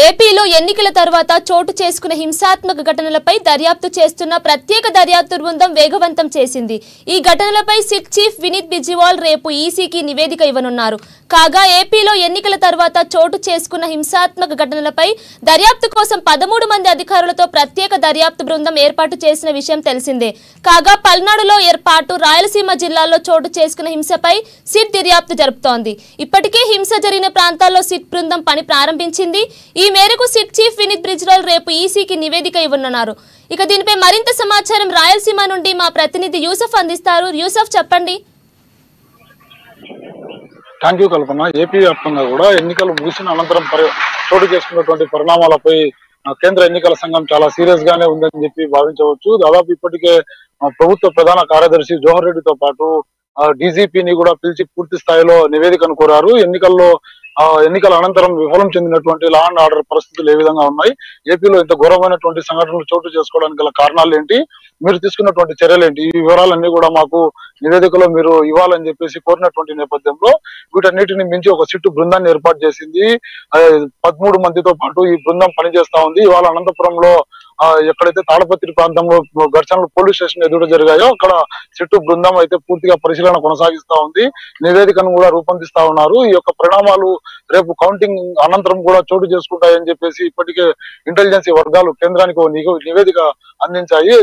ఏపీలో ఎన్నికల తర్వాత చోటు చేసుకున్న హింసాత్మక ఘటనలపై దర్యాప్తు చేస్తున్న ప్రత్యేక దర్యాప్తు బృందం వేగవంతం చేసింది. ఈ ఘటనలపై సిట్ చీఫ్ వినీత్ బిజివాల్ రేపు ఈసీకి నివేదిక ఇవ్వనున్నారు. కాగా ఏపీలో ఎన్నికల తర్వాత చోటు చేసుకున్న హింసాత్మక ఘటనలపై దర్యాప్తు కోసం 13 మంది అధికారులతో ప్రత్యేక దర్యాప్తు బృందం ఏర్పాటు చేసిన విషయం తెలిసిందే. కాగా పల్నాడులో ఏర్పాటు రాయలసీమ జిల్లాలో చోటు చేసుకున్న హింసపై సిట్ దర్యాప్తు జరుపుతోంది. ఇప్పటికే హింస జరిగిన ప్రాంతాల్లో సిట్ బృందం పని ప్రారంభించింది. ఈ మేరకు సిట్ చీఫ్ వినీత్ బిజివాల్ రేపు ఈసీకి నివేదిక ఇవ్వనున్నారు. ఇక దీనిపై మరింత సమాచారం రాయలసీమ నుండి మా ప్రతినిధి యూసఫ్ అందిస్తారు. యూసఫ్, చెప్పండి. Thank you Kalpana. ఏపీ వ్యాప్తంగా కూడా ఎన్నికలు ముగిసిన అనంతరం చోటు చేసుకున్నటువంటి పరిణామాలపై కేంద్ర ఎన్నికల సంఘం చాలా సీరియస్ గానే ఉందని చెప్పి భావించవచ్చు. దాదాపు ఇప్పటికే ప్రభుత్వ ప్రధాన కార్యదర్శి జోహర్ రెడ్డితో పాటు డీజీపీని కూడా పిలిచి పూర్తి స్థాయిలో నివేదికను కోరారు. ఎన్నికల అనంతరం విఫలం చెందినటువంటి లా అండ్ ఆర్డర్ పరిస్థితులు ఏ విధంగా ఉన్నాయి, ఏపీలో ఇంత ఘోరమైనటువంటి సంఘటనలు చోటు చేసుకోవడానికి గల కారణాలు ఏంటి, మీరు తీసుకున్నటువంటి చర్యలు ఏంటి, ఈ వివరాలన్నీ కూడా మాకు నివేదికలో మీరు ఇవ్వాలని చెప్పేసి కోరినటువంటి నేపథ్యంలో వీటన్నిటిని మించి ఒక సిట్టు బృందాన్ని ఏర్పాటు చేసింది. 13 మందితో పాటు ఈ బృందం పనిచేస్తా ఉంది. ఇవాళ అనంతపురంలో ఎక్కడైతే తాడపత్రి ప్రాంతంలో ఘర్షణలు పోలీస్ స్టేషన్ ఎదుట జరిగాయో అక్కడ సిట్టు బృందం అయితే పూర్తిగా పరిశీలన కొనసాగిస్తా ఉంది. నివేదికను కూడా రూపొందిస్తా ఉన్నారు. ఈ యొక్క పరిణామాలు రేపు కౌంటింగ్ అనంతరం కూడా చోటు చేసుకుంటాయని చెప్పేసి ఇప్పటికే ఇంటెలిజెన్స్ వర్గాలు కేంద్రానికి నివేదిక అందించాయి.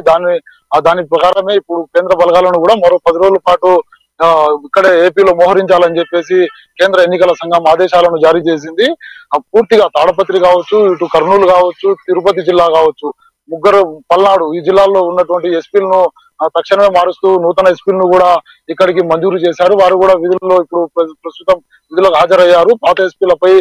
దాని ప్రకారమే ఇప్పుడు కేంద్ర బలగాలను కూడా మరో 10 రోజుల పాటు ఇక్కడే ఏపీలో మోహరించాలని చెప్పేసి కేంద్ర ఎన్నికల సంఘం ఆదేశాలను జారీ చేసింది. పూర్తిగా తాడపత్రి కావచ్చు, ఇటు కర్నూలు కావచ్చు, తిరుపతి జిల్లా కావచ్చు, పల్నాడు ఈ జిల్లాల్లో ఉన్నటువంటి ఎస్పీలను తక్షణమే మారుస్తూ నూతన ఎస్పీలను కూడా ఇక్కడికి మంజూరు చేశారు. వారు కూడా విధుల్లో ఇప్పుడు ప్రస్తుతం విధులకు హాజరయ్యారు. పాత ఎస్పీలపై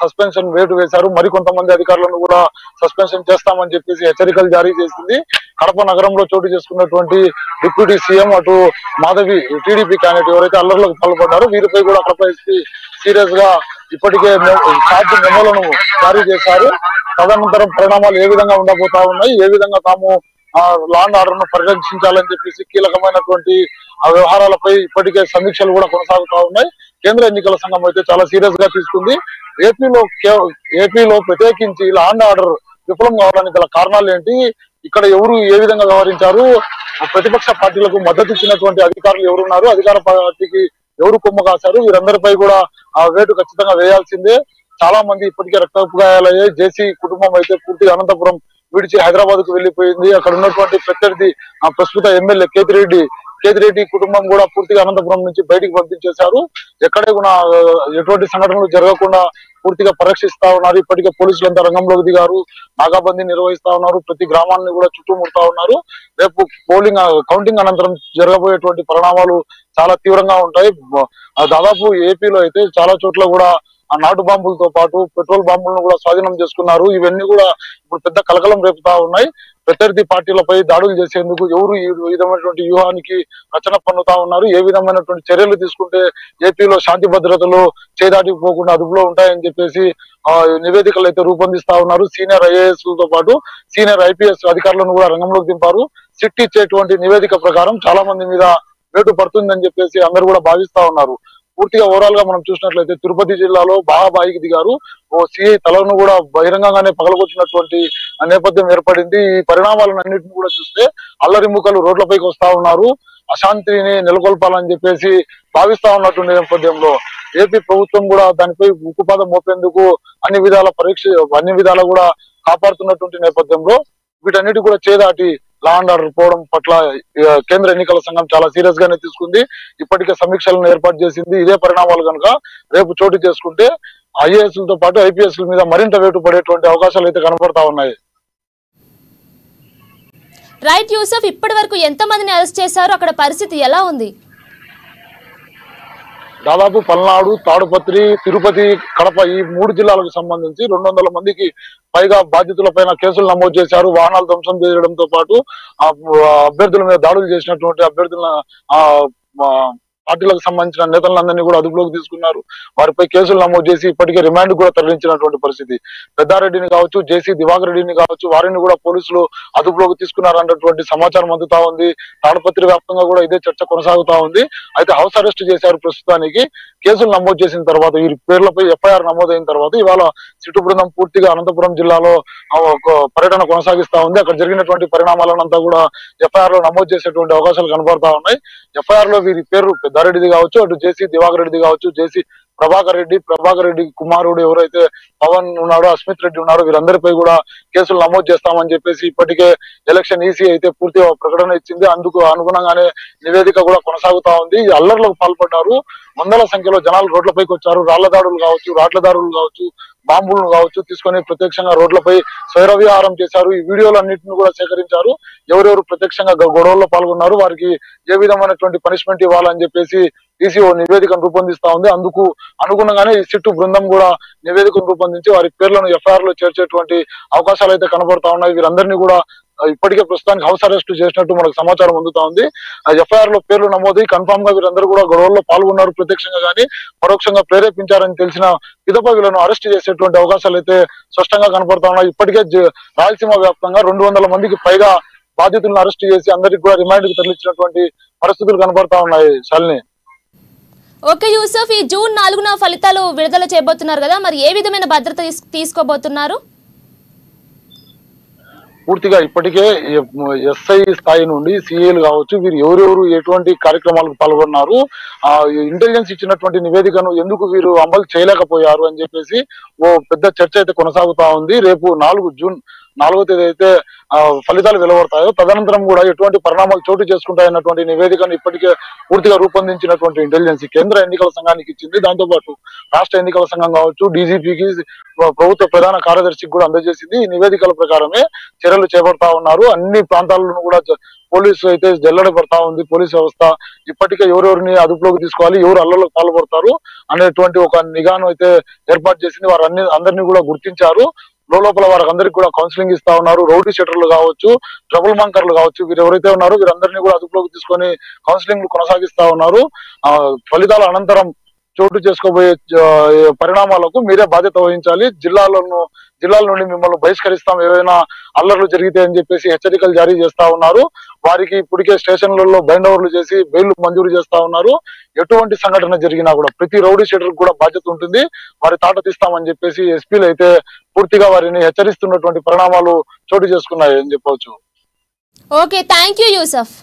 సస్పెన్షన్ వేటు వేశారు. మరికొంతమంది అధికారులను కూడా సస్పెన్షన్ చేస్తామని చెప్పేసి హెచ్చరికలు జారీ చేసింది. కడప నగరంలో చోటు చేసుకున్నటువంటి డిప్యూటీ సీఎం అటు మాధవి టీడీపీ క్యాండిడేట్ ఎవరైతే అల్లర్లకు పాల్పడ్డారో వీరిపై కూడా కడప ఎస్పీ సీరియస్ గా ఇప్పటికే ఛార్జ్ మెమోలను జారీ చేశారు. తదనంతరం పరిణామాలు ఏ విధంగా ఉండబోతా ఉన్నాయి, ఏ విధంగా తాము లా అండ్ ఆర్డర్ ను పరిరక్షించాలని చెప్పేసి కీలకమైనటువంటి వ్యవహారాలపై ఇప్పటికే సమీక్షలు కూడా కొనసాగుతా ఉన్నాయి. కేంద్ర ఎన్నికల సంఘం అయితే చాలా సీరియస్ గా తీసుకుంది. ఏపీలో ప్రత్యేకించి లా అండ్ ఆర్డర్ విఫలం కావడానికి గల కారణాలు ఏంటి, ఇక్కడ ఎవరు ఏ విధంగా వ్యవహరించారు, ప్రతిపక్ష పార్టీలకు మద్దతు ఇచ్చినటువంటి అధికారులు ఎవరున్నారు, అధికార పార్టీకి ఎవరు కొమ్ము కాశారు, వీరందరిపై కూడా వేటు ఖచ్చితంగా వేయాల్సిందే. చాలా మంది ఇప్పటికే రక్తపు గాయాలయ్యాయి. జేసీ కుటుంబం అయితే పూర్తిగా అనంతపురం విడిచి హైదరాబాద్ కు వెళ్లిపోయింది. అక్కడ ఉన్నటువంటి ప్రత్యర్థి ప్రస్తుత ఎమ్మెల్యే కేతిరెడ్డి కుటుంబం కూడా పూర్తిగా అనంతపురం నుంచి బయటికి పంపించేశారు. ఎక్కడే కూడా ఎటువంటి సంఘటనలు జరగకుండా పూర్తిగా పరీక్షిస్తా ఉన్నారు. ఇప్పటికే పోలీసులంతా రంగంలోకి దిగారు, నాగాబందీ నిర్వహిస్తా ఉన్నారు, ప్రతి గ్రామాన్ని కూడా చుట్టుముడతా ఉన్నారు. రేపు కౌంటింగ్ అనంతరం జరగబోయేటువంటి పరిణామాలు చాలా తీవ్రంగా ఉంటాయి. దాదాపు ఏపీలో అయితే చాలా చోట్ల కూడా నాటు బాంబులతో పాటు పెట్రోల్ బాంబులను కూడా స్వాధీనం చేసుకున్నారు. ఇవన్నీ కూడా ఇప్పుడు పెద్ద కలకలం రేపుతా ఉన్నాయి. ప్రత్యర్థి పార్టీలపై దాడులు చేసేందుకు ఎవరు ఈ విధమైనటువంటి వ్యూహానికి రచన పన్నుతా ఉన్నారు, ఏ విధమైనటువంటి చర్యలు తీసుకుంటే ఏపీలో శాంతి భద్రతలు చేదాటిపోకుండా అదుపులో ఉంటాయని చెప్పేసి నివేదికలు అయితే రూపొందిస్తా ఉన్నారు. సీనియర్ ఐఏఎస్ లతో పాటు సీనియర్ ఐపీఎస్ అధికారులను కూడా రంగంలోకి దింపారు. సిట్ ఇచ్చేటువంటి నివేదిక ప్రకారం చాలా మంది మీద వేటు పడుతుందని చెప్పేసి అందరూ కూడా భావిస్తా ఉన్నారు. పూర్తిగా ఓవరాల్ గా మనం చూసినట్లయితే తిరుపతి జిల్లాలో బాయికి దిగారు. ఓ సిఐ తలను కూడా బహిరంగంగానే పగలగొచ్చినటువంటి నేపథ్యం ఏర్పడింది. ఈ పరిణామాలను అన్నింటినీ కూడా చూస్తే అల్లరి ముక్కలు రోడ్లపైకి వస్తా ఉన్నారు. అశాంతిని నెలకొల్పాలని చెప్పేసి భావిస్తా ఉన్నటువంటి నేపథ్యంలో ఏపీ ప్రభుత్వం కూడా దానిపై ఉక్కుపాదం మోపేందుకు అన్ని విధాలా కూడా కాపాడుతున్నటువంటి నేపథ్యంలో వీటన్నిటి కూడా చేదాటి లా అండ్ ఆర్డర్ పోవడం పట్ల కేంద్ర ఎన్నికల సంఘం చాలా సీరియస్ గానే తీసుకుంది. ఇప్పటికే సమీక్షలను ఏర్పాటు చేసింది. ఇదే పరిణామాలు కనుక రేపు చోటు చేసుకుంటే ఐఏఎస్లతో పాటు ఐపీఎస్ల మీద మరింత వేటు పడేటువంటి అవకాశాలు అయితే కనపడతా ఉన్నాయి. రైట్ యూసఫ్, ఇప్పటి వరకు ఎంత మందిని అరెస్ట్ చేశారు, అక్కడ పరిస్థితి ఎలా ఉంది? దాదాపు పల్నాడు, తాడుపత్రి, తిరుపతి, కడప ఈ 3 జిల్లాలకు సంబంధించి 200 మందికి పైగా బాధితులపైన కేసులు నమోదు చేశారు. వాహనాలు ధ్వంసం చేయడంతో పాటు అభ్యర్థుల మీద దాడులు చేసినటువంటి అభ్యర్థుల పార్టీలకు సంబంధించిన నేతలందరినీ కూడా అదుపులోకి తీసుకున్నారు. వారిపై కేసులు నమోదు చేసి ఇప్పటికే రిమాండ్ కూడా తరలించినటువంటి పరిస్థితి. పెద్దారెడ్డిని కావచ్చు, జేసీ దివాకర్ రెడ్డిని కావచ్చు, వారిని కూడా పోలీసులు అదుపులోకి తీసుకున్నారన్నటువంటి సమాచారం అందుతా ఉంది. తాడపత్రి వ్యాప్తంగా కూడా ఇదే చర్చ కొనసాగుతా ఉంది. అయితే హౌస్ అరెస్ట్ చేశారు. ప్రస్తుతానికి కేసులు నమోదు చేసిన తర్వాత వీరి పేర్లపై ఎఫ్ఐఆర్ నమోదైన తర్వాత ఇవాళ సిట్టు బృందం పూర్తిగా అనంతపురం జిల్లాలో ఒక పర్యటన కొనసాగిస్తా ఉంది. అక్కడ జరిగినటువంటి పరిణామాలనంతా కూడా ఎఫ్ఐఆర్ లో నమోదు చేసేటువంటి అవకాశాలు కనబడతా ఉన్నాయి. ఎఫ్ఐఆర్ లో వీరి పేరు పెద్దారెడ్డిది కావచ్చు, అటు జేసీ దివాకర్ రెడ్డిది కావచ్చు, జేసీ ప్రభాకర్ రెడ్డి కుమారుడు ఎవరైతే పవన్ ఉన్నాడో, అస్మిత్ రెడ్డి ఉన్నారో, వీరందరిపై కూడా కేసులు నమోదు చేస్తామని చెప్పేసి ఇప్పటికే ఎలక్షన్ ఈసీ అయితే పూర్తిగా ప్రకటన ఇచ్చింది. అందుకు అనుగుణంగానే నివేదిక కూడా కొనసాగుతా ఉంది. ఈ అల్లర్లకు పాల్పడ్డారు. వందల సంఖ్యలో జనాలు రోడ్లపైకి వచ్చారు. రాళ్ల దాడులు కావచ్చు, బాంబులను కావచ్చు తీసుకొని ప్రత్యక్షంగా రోడ్లపై స్వైరవిహారం చేశారు. ఈ వీడియోలన్నింటిని కూడా సేకరించారు. ఎవరెవరు ప్రత్యక్షంగా గొడవల్లో పాల్గొన్నారు, వారికి ఏ విధమైనటువంటి పనిష్మెంట్ ఇవ్వాలని చెప్పేసి ఈసీ ఓ నివేదికను రూపొందిస్తా ఉంది. అందుకు అనుగుణంగానే ఈ సిట్టు బృందం కూడా నివేదికను రూపొందించి వారి పేర్లను ఎఫ్ఐఆర్ లో చేర్చేటువంటి అవకాశాలు అయితే కనబడతా ఉన్నాయి. వీరందరినీ కూడా ఇప్పటికే ప్రస్తుతానికి హౌస్ అరెస్ట్ చేసినట్టు మనకు సమాచారం అందుతా ఉంది. ఎఫ్ఐఆర్ లో పేర్లు నమోదు కన్ఫామ్ గా వీరందరూ కూడా గొడవల్లో పాల్గొన్నారు. ప్రత్యక్షంగా గానీ పరోక్షంగా ప్రేరేపించారని తెలిసిన పిదప వీళ్ళను అరెస్ట్ చేసేటువంటి అవకాశాలు అయితే స్పష్టంగా కనపడతా ఉన్నాయి. ఇప్పటికే రాయలసీమ వ్యాప్తంగా 200 మందికి పైగా బాధితులను అరెస్ట్ చేసి అందరికి కూడా రిమాండ్ కి తరలించినటువంటి పరిస్థితులు కనబడతా ఉన్నాయి. శాలిని. ఓకే యూసఫ్, ఈ జూన్ 4న ఫలితాలు విడుదల చేయబోతున్నారు కదా, మరి ఏ విధమైన భద్రత తీసుకోబోతున్నారు? పూర్తిగా ఇప్పటికే ఎస్ఐ స్థాయి నుండి సిఐలు కావచ్చు, వీరు ఎవరెవరు ఎటువంటి కార్యక్రమాలకు పాల్గొన్నారు, ఇంటెలిజెన్స్ ఇచ్చినటువంటి నివేదికను ఎందుకు వీరు అమలు చేయలేకపోయారు అని చెప్పేసి ఓ పెద్ద చర్చ అయితే కొనసాగుతా ఉంది. రేపు జూన్ 4వ తేదీ అయితే ఫలితాలు వెలువడతాయో, తదనంతరం కూడా ఎటువంటి పరిణామాలు చోటు చేసుకుంటాయన్నటువంటి నివేదికను ఇప్పటికే పూర్తిగా రూపొందించినటువంటి ఇంటెలిజెన్స్ కేంద్ర ఎన్నికల సంఘానికి ఇచ్చింది. దాంతో పాటు రాష్ట్ర ఎన్నికల సంఘం కావచ్చు, డీజీపీకి, ప్రభుత్వ ప్రధాన కార్యదర్శికి కూడా అందజేసింది. ఈ నివేదికల ప్రకారమే చర్యలు చేపడతా ఉన్నారు. అన్ని ప్రాంతాలను కూడా పోలీసు అయితే జల్లెడ పడతా ఉంది. పోలీసు వ్యవస్థ ఇప్పటికే ఎవరెవరిని అదుపులోకి తీసుకోవాలి, ఎవరు అల్లర్లకు పాల్పడతారు అనేటువంటి ఒక నిఘాను అయితే ఏర్పాటు చేసింది. వారు అందరినీ కూడా గుర్తించారు. లోపల వారికి అందరికి కూడా కౌన్సిలింగ్ ఇస్తా ఉన్నారు. రౌడీ షెటర్లు కావచ్చు, ట్రబుల్ మంకర్లు కావచ్చు, వీరు ఎవరైతే ఉన్నారో వీరందరినీ కూడా అదుపులోకి తీసుకొని కౌన్సిలింగ్ కొనసాగిస్తా ఉన్నారు. ఫలితాల అనంతరం చోటు చేసుకోబోయే పరిణామాలకు మీరే బాధ్యత వహించాలి. జిల్లాల నుండి మిమ్మల్ని బహిష్కరిస్తాం ఏవైనా అల్లర్లు జరిగితే అని చెప్పేసి హెచ్చరికలు జారీ చేస్తా ఉన్నారు. వారికి ఇప్పటికే స్టేషన్లలో బైండ్ ఓవర్లు చేసి బెయిల్ మంజూరు చేస్తా ఉన్నారు. ఎటువంటి సంఘటన జరిగినా కూడా ప్రతి రౌడీ షీటర్ కూడా బాధ్యత ఉంటుంది, వారి తాట తీస్తామని చెప్పేసి ఎస్పీలు అయితే పూర్తిగా వారిని హెచ్చరిస్తున్నటువంటి పరిణామాలు చోటు చేసుకున్నాయి అని చెప్పవచ్చు. Okay, thank you Yusuf.